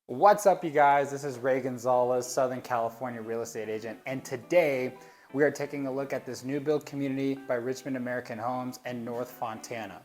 What's up, you guys? This is Ray Gonzalez, Southern California real estate agent, and today we are taking a look at this new build community by Richmond American Homes in North Fontana.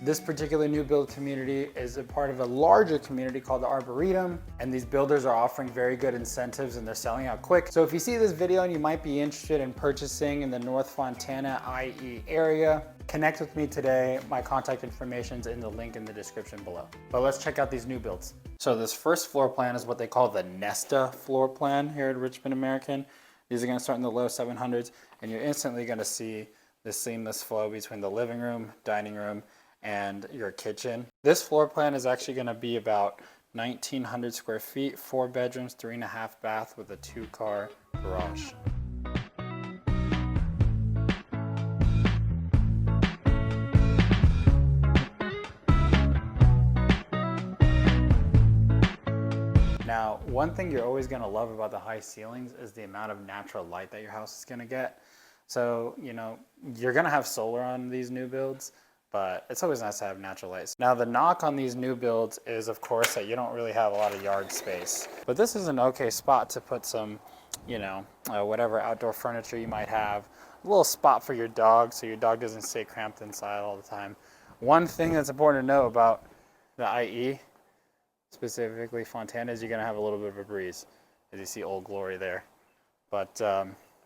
This particular new build community is a part of a larger community called the Arboretum, and these builders are offering very good incentives and they're selling out quick. So if you see this video and you might be interested in purchasing in the North Fontana, IE area, connect with me today. My contact information is in the link in the description below. But let's check out these new builds. So this first floor plan is what they call the Nesta floor plan here at Richmond American. These are going to start in the low 700s, and you're instantly going to see the seamless flow between the living room, dining room, and your kitchen. This floor plan is actually going to be about 1,900 square feet, 4 bedrooms, 3.5 bath with a 2-car garage. Now, one thing you're always going to love about the high ceilings is the amount of natural light that your house is going to get. So, you're going to have solar on these new builds, but it's always nice to have natural lights. Now, the knock on these new builds is, of course, that you don't really have a lot of yard space. But this is an okay spot to put some, whatever outdoor furniture you might have. A little spot for your dog so your dog doesn't stay cramped inside all the time. One thing that's important to know about the IE, specifically Fontana, is you're going to have a little bit of a breeze, as you see Old Glory there. But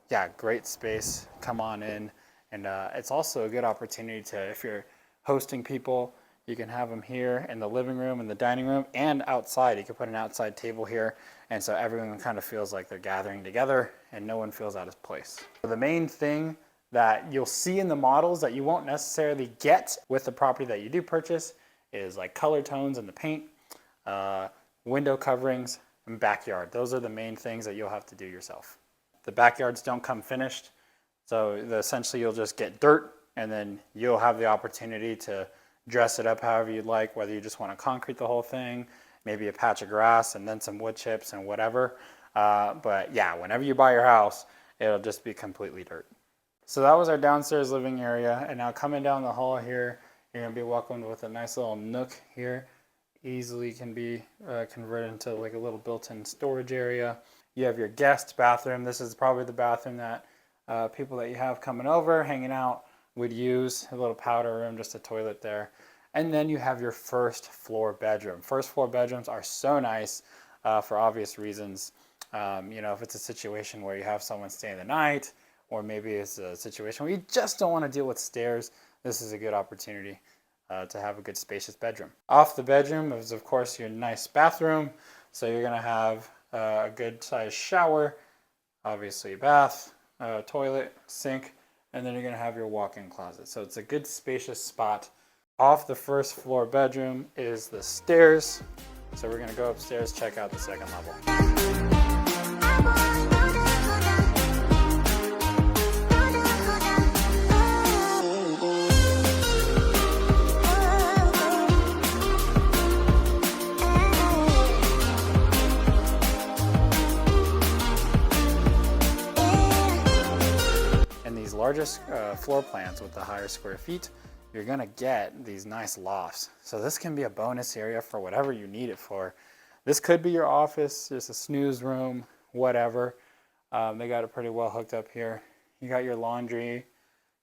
yeah, great space. Come on in. And it's also a good opportunity to, if you're hosting people, you can have them here in the living room, in the dining room, and outside. You can put an outside table here, and so everyone kind of feels like they're gathering together and no one feels out of place. So the main thing that you'll see in the models that you won't necessarily get with the property that you do purchase is like color tones in the paint, window coverings, and backyard. Those are the main things that you'll have to do yourself. The backyards don't come finished, so essentially you'll just get dirt, and then you'll have the opportunity to dress it up however you'd like, whether you just want to concrete the whole thing, maybe a patch of grass, and then some wood chips and whatever. But yeah, whenever you buy your house, it'll just be completely dirt. So that was our downstairs living area, and now coming down the hall here, you're going to be welcomed with a nice little nook here. Easily can be converted into like a little built-in storage area. You have your guest bathroom. This is probably the bathroom that people that you have coming over, hanging out, would use. A little powder room, just a toilet there. And then you have your first floor bedroom. First floor bedrooms are so nice for obvious reasons. If it's a situation where you have someone staying the night, or maybe it's a situation where you just don't want to deal with stairs, this is a good opportunity to have a good spacious bedroom. Off the bedroom is, of course, your nice bathroom. So you're going to have a good sized shower, obviously a bath, toilet, sink, and then you're going to have your walk-in closet. So it's a good spacious spot. Off the first floor bedroom is the stairs. So we're going to go upstairs, check out the second level. Largest floor plans with the higher square feet, you're going to get these nice lofts. So this can be a bonus area for whatever you need it for. This could be your office, just a snooze room, whatever. They got it pretty well hooked up here. You got your laundry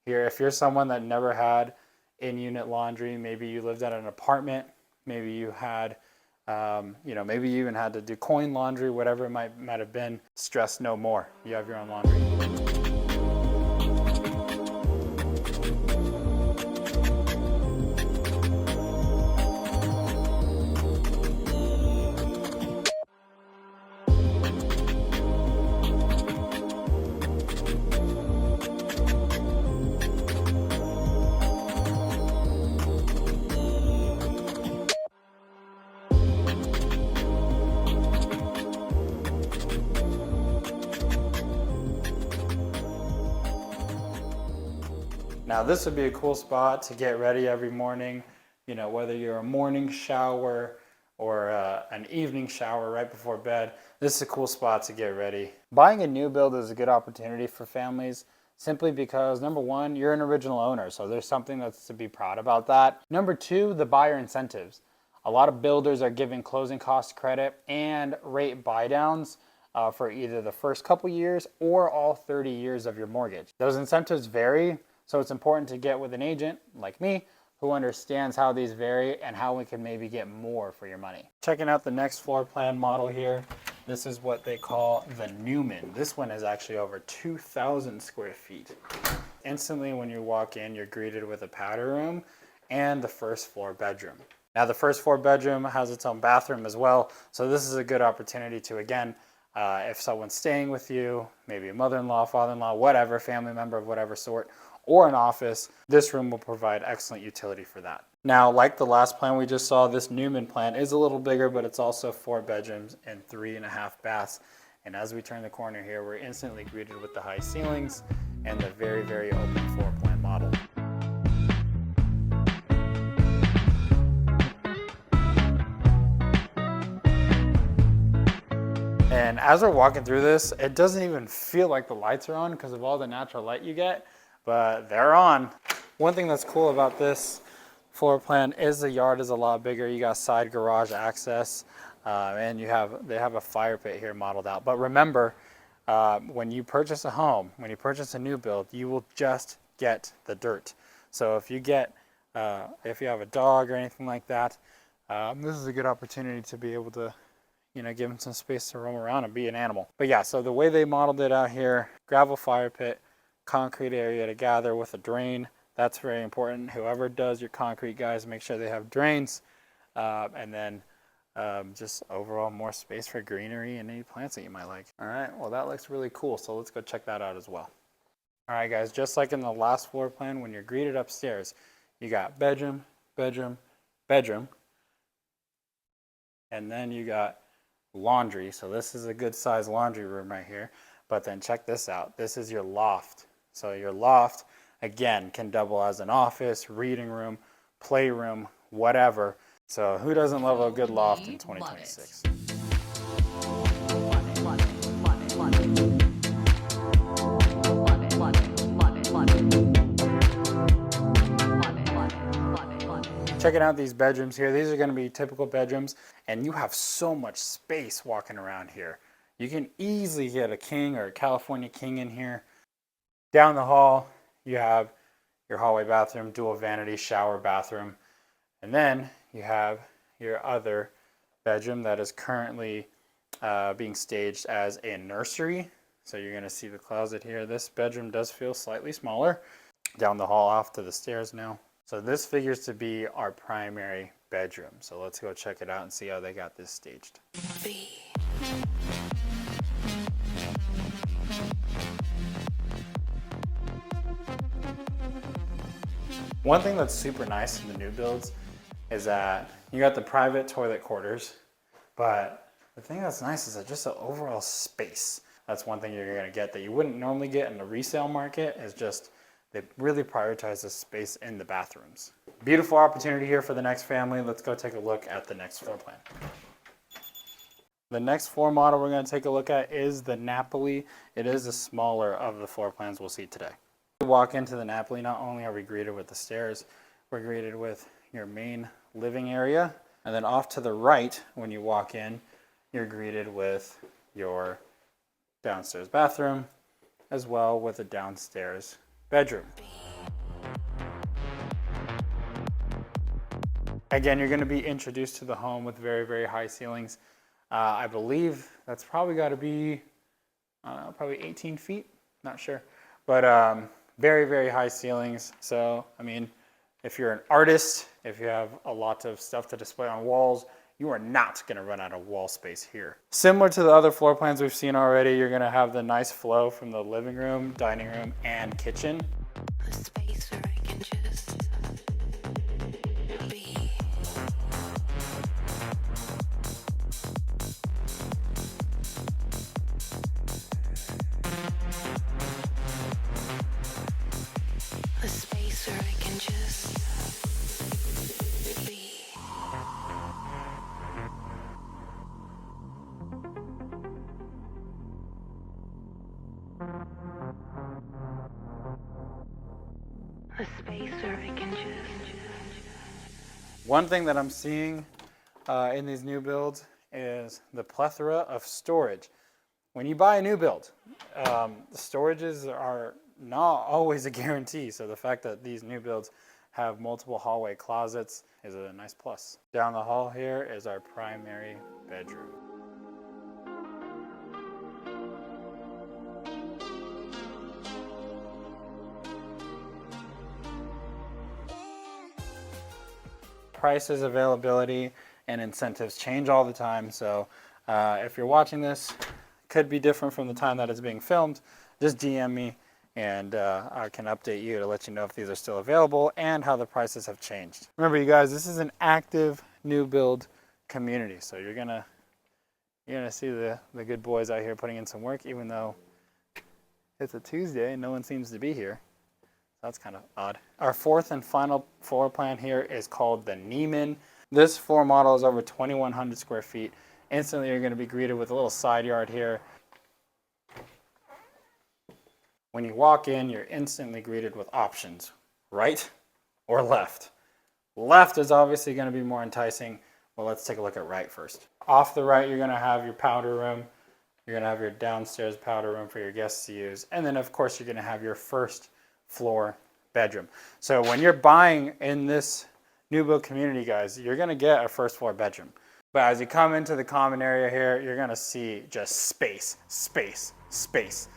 here. If you're someone that never had in-unit laundry, maybe you lived at an apartment, maybe you had maybe you even had to do coin laundry, whatever it might have been, stress no more. You have your own laundry. Now this would be a cool spot to get ready every morning, whether you're a morning shower or an evening shower right before bed. This is a cool spot to get ready. Buying a new build is a good opportunity for families simply because, number one, you're an original owner, so there's something that's to be proud about that. Number two, the buyer incentives. A lot of builders are giving closing cost credit and rate buy downs for either the first couple years or all 30 years of your mortgage. Those incentives vary, so it's important to get with an agent like me who understands how these vary and how we can maybe get more for your money. Checking out the next floor plan model here. This is what they call the Newman. This one is actually over 2,000 square feet. Instantly when you walk in, you're greeted with a powder room and the first floor bedroom. Now the first floor bedroom has its own bathroom as well, so this is a good opportunity to, again, if someone's staying with you, maybe a mother-in-law, father-in-law, whatever, family member of whatever sort, or an office, this room will provide excellent utility for that. Now, like the last plan we just saw, this Newman plan is a little bigger, but it's also 4 bedrooms and 3.5 baths. And as we turn the corner here, we're instantly greeted with the high ceilings and the very, very open floor plan model. And as we're walking through this, it doesn't even feel like the lights are on because of all the natural light you get, but they're on. One thing that's cool about this floor plan is the yard is a lot bigger. You got side garage access, and they have a fire pit here modeled out. But remember, when you purchase a home, when you purchase a new build, you will just get the dirt. So if you have a dog or anything like that, this is a good opportunity to be able to give them some space to roam around and be an animal. But yeah, so the way they modeled it out here, gravel fire pit, concrete area to gather with a drain. That's very important. Whoever does your concrete, guys, make sure they have drains. And then just overall more space for greenery and any plants that you might like. All right, well, that looks really cool. So let's go check that out as well. All right, guys, just like in the last floor plan, when you're greeted upstairs, you got bedroom, bedroom, bedroom. And then you got laundry. So this is a good size laundry room right here. But then check this out. This is your loft. So your loft, again, can double as an office, reading room, playroom, whatever. So who doesn't love a good loft in 2026? Checking out these bedrooms here. These are going to be typical bedrooms, and you have so much space walking around here. You can easily get a king or a California king in here. Down the hall, you have your hallway bathroom, dual vanity shower bathroom, and then you have your other bedroom that is currently being staged as a nursery. So you're going to see the closet here. This bedroom does feel slightly smaller. Down the hall off to the stairs now. So this figures to be our primary bedroom. So let's go check it out and see how they got this staged. One thing that's super nice in the new builds is that you got the private toilet quarters, but the thing that's nice is that just the overall space. That's one thing you're gonna get that you wouldn't normally get in the resale market, is just they really prioritize the space in the bathrooms. Beautiful opportunity here for the next family. Let's go take a look at the next floor plan. The next floor model we're going to take a look at is the Napoli. It is the smaller of the floor plans we'll see today. When we walk into the Napoli, not only are we greeted with the stairs, we're greeted with your main living area. And then off to the right, when you walk in, you're greeted with your downstairs bathroom, as well with a downstairs bedroom. Again, you're going to be introduced to the home with very, very high ceilings. I believe that's probably got to be probably 18 feet, not sure. But very, very high ceilings. So, I mean, if you're an artist, if you have a lot of stuff to display on walls, you are not going to run out of wall space here. Similar to the other floor plans we've seen already, you're going to have the nice flow from the living room, dining room, and kitchen. A space where I can just be. A space where I can just be. A space where I can just. One thing that I'm seeing in these new builds is the plethora of storage. When you buy a new build, storages are not always a guarantee. So the fact that these new builds have multiple hallway closets is a nice plus. Down the hall here is our primary bedroom. Prices, availability, and incentives change all the time. So if you're watching this, could be different from the time that it's being filmed, just DM me and I can update you to let you know if these are still available and how the prices have changed. Remember, you guys, this is an active new build community. So you're gonna see the good boys out here putting in some work, even though it's a Tuesday and no one seems to be here. That's kind of odd. Our fourth and final floor plan here is called the Neiman. This floor model is over 2,100 square feet. Instantly, you're going to be greeted with a little side yard here. When you walk in, you're instantly greeted with options, right or left. Left is obviously going to be more enticing. Well, let's take a look at right first. Off the right, you're going to have your powder room. You're going to have your downstairs powder room for your guests to use. And then, of course, you're going to have your first floor bedroom. So when you're buying in this new build community, guys, you're going to get a first floor bedroom. But as you come into the common area here, you're going to see just space, space, space.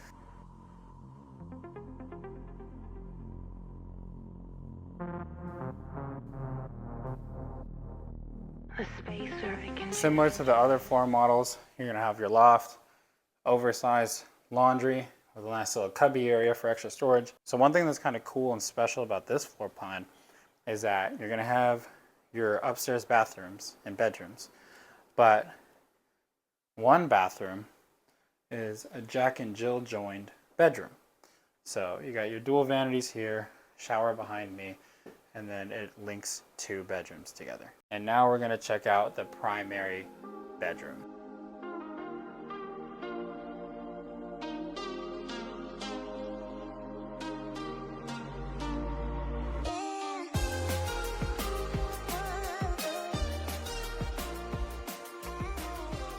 Similar to the other floor models, you're going to have your loft, oversized laundry, with a nice little cubby area for extra storage. So one thing that's kind of cool and special about this floor plan is that you're going to have your upstairs bathrooms and bedrooms, but one bathroom is a Jack and Jill joined bedroom. So you got your dual vanities here, shower behind me, and then it links two bedrooms together. And now we're going to check out the primary bedroom.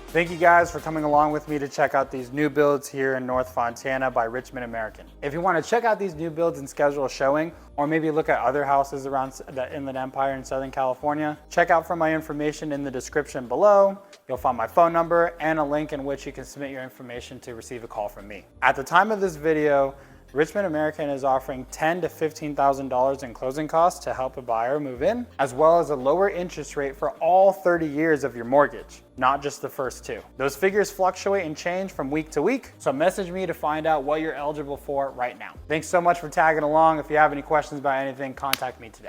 Thank you guys for coming along with me to check out these new builds here in North Fontana by Richmond American. If you want to check out these new builds and schedule a showing, or maybe look at other houses around the Inland Empire in Southern California, check out for my information in the description below. You'll find my phone number and a link in which you can submit your information to receive a call from me. At the time of this video, Richmond American is offering $10,000 to $15,000 in closing costs to help a buyer move in, as well as a lower interest rate for all 30 years of your mortgage, not just the first two. Those figures fluctuate and change from week to week, so message me to find out what you're eligible for right now. Thanks so much for tagging along. If you have any questions about anything, contact me today.